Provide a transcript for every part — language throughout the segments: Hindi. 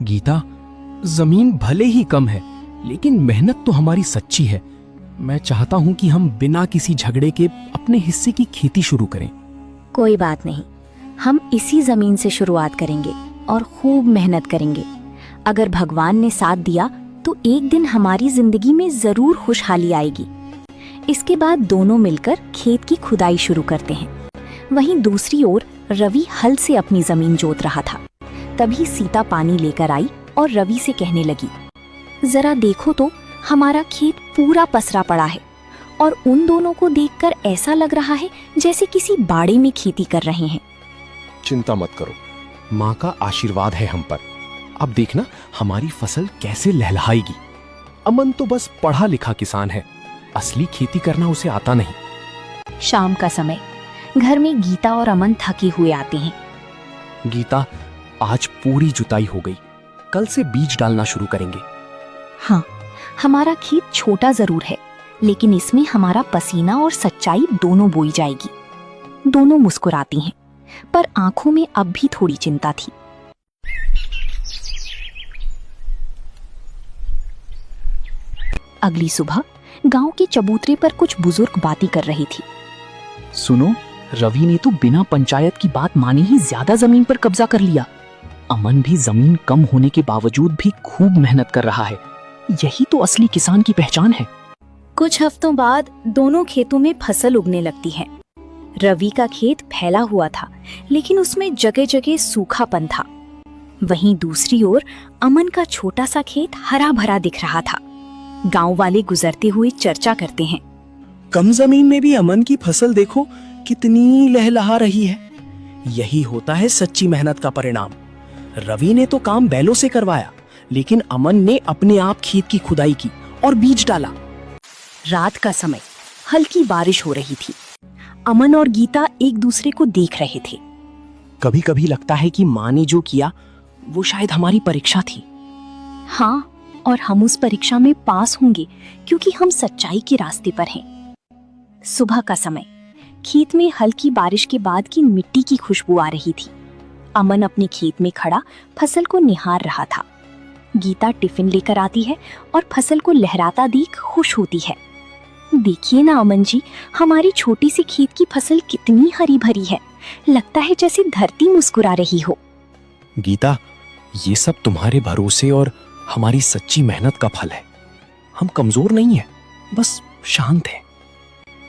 गीता, जमीन भले ही कम है, लेकिन मेहनत तो हमारी सच्ची है। मैं चाहता हूँ कि हम बिना किसी झगड़े के अपने हिस्से की खेती शुरू करें। कोई बात नहीं, हम इसी जमीन से शुरुआत करेंगे और खूब मेहनत करेंगे। अगर भगवान ने साथ दिया तो एक दिन हमारी जिंदगी में जरूर खुशहाली आएगी। इसके बाद दोनों मिलकर खेत की खुदाई शुरू करते हैं। वहीं दूसरी ओर रवि हल से अपनी जमीन जोत रहा था। तभी सीता पानी लेकर आई और रवि से कहने लगी, जरा देखो तो, हमारा खेत पूरा पसरा पड़ा है और उन दोनों को देखकर ऐसा लग रहा है जैसे किसी बाड़े में खेती कर रहे हैं। चिंता मत करो, माँ का आशीर्वाद है हम पर। अब देखना हमारी फसल कैसे लहलहाएगी। अमन तो बस पढ़ा लिखा किसान है, असली खेती करना उसे आता नहीं। शाम का समय, घर में गीता और अमन थके हुए आते हैं। गीता, आज पूरी जुताई हो गई, कल से बीज डालना शुरू करेंगे। हाँ, हमारा खेत छोटा जरूर है, लेकिन इसमें हमारा पसीना और सच्चाई दोनों बोई जाएगी। दोनों मुस्कुराती हैं, पर आंखों में अब भी थोड़ी चिंता थी। अगली सुबह गांव के चबूतरे पर कुछ बुजुर्ग बातें कर रही थी। सुनो, रवि ने तो बिना पंचायत की बात माने ही ज्यादा जमीन पर कब्जा कर लिया। अमन भी जमीन कम होने के बावजूद भी खूब मेहनत कर रहा है। यही तो असली किसान की पहचान है। कुछ हफ्तों बाद दोनों खेतों में फसल उगने लगती है। रवि का खेत फैला हुआ था, लेकिन उसमें जगह जगह सूखापन था। वहीं दूसरी ओर अमन का छोटा सा खेत हरा भरा दिख रहा था। गांव वाले गुजरते हुए चर्चा करते हैं, कम जमीन में भी अमन की फसल देखो कितनी लहलहा रही है। यही होता है सच्ची मेहनत का परिणाम। रवि ने तो काम बैलों से करवाया, लेकिन अमन ने अपने आप खेत की खुदाई की और बीज डाला। रात का समय, हल्की बारिश हो रही थी। अमन और गीता एक दूसरे को देख रहे थे। कभी कभी लगता है कि माँ ने जो किया वो शायद हमारी परीक्षा थी। हाँ, और हम उस परीक्षा में पास होंगे क्योंकि हम सच्चाई के रास्ते पर हैं। सुबह का समय, खेत में हल्की बारिश के बाद की मिट्टी की खुशबू आ रही थी। अमन अपने खेत में खड़ा फसल को निहार रहा था। गीता टिफिन लेकर आती है और फसल को लहराता देख खुश होती है। देखिए ना अमन जी, हमारी छोटी सी खेत की फसल कितनी हरी भरी है। लगता है जैसे धरती मुस्कुरा रही हो। गीता, ये सब तुम्हारे भरोसे और हमारी सच्ची मेहनत का फल है। हम कमजोर नहीं हैं, बस शांत हैं।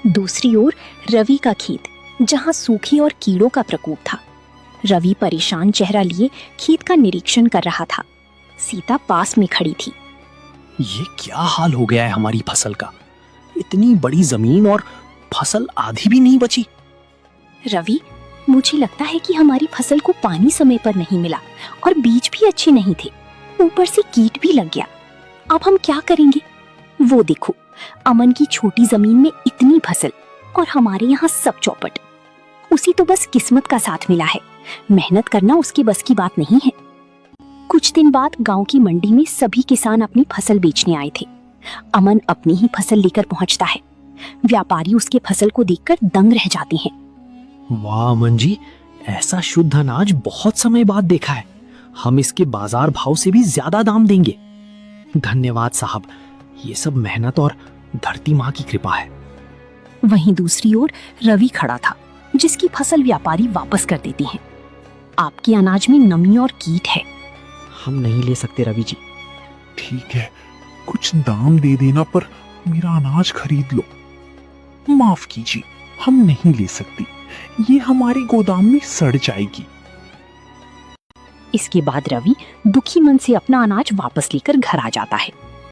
दूसरी ओर रवि का खेत, जहां सूखी और कीड़ों का प्रकोप था। रवि परेशान चेहरा लिए खेत का निरीक्षण कर रहा था। सीता पास में खड़ी थी। ये क्या हाल हो गया है हमारी फसल का? इतनी बड़ी जमीन और फसल आधी भी नहीं बची। रवि, मुझे लगता है कि हमारी फसल को पानी समय पर नहीं मिला और बीज भी अच्छे नहीं थे। ऊपर से कीट भी लग गया। अब हम क्या करेंगे? वो देखो, अमन की छोटी जमीन में इतनी फसल और हमारे यहाँ सब चौपट। उसी तो बस किस्मत का साथ मिला है। मेहनत करना उसके बस की बात नहीं है। कुछ दिन बाद गांव की मंडी में सभी किसान अपनी फसल बेचने आए थे। अमन अपनी ही फसल लेकर पहुंचता है। व्यापारी उसके फसल को देखकर दंग रह जाते हैं। वाह अमन जी, ऐसा शुद्ध अनाज बहुत समय बाद देखा है। हम इसके बाजार भाव से भी ज्यादा दाम देंगे। धन्यवाद साहब, ये सब मेहनत और धरती माँ की कृपा है। वहीं दूसरी ओर रवि खड़ा था, जिसकी फसल व्यापारी वापस कर देते हैं। आपके अनाज में नमी और कीट है। हम नहीं ले सकते रवि जी। ठीक है, कुछ दाम दे देना, पर मेरा अनाज खरीद लो। माफ कीजिए, हम नहीं ले सकती। ये हमारे गोदाम में सड़ जाएगी। इसके बाद रवि दुखी मन से अपना अनाज वापस लेकर घर आ जाता है।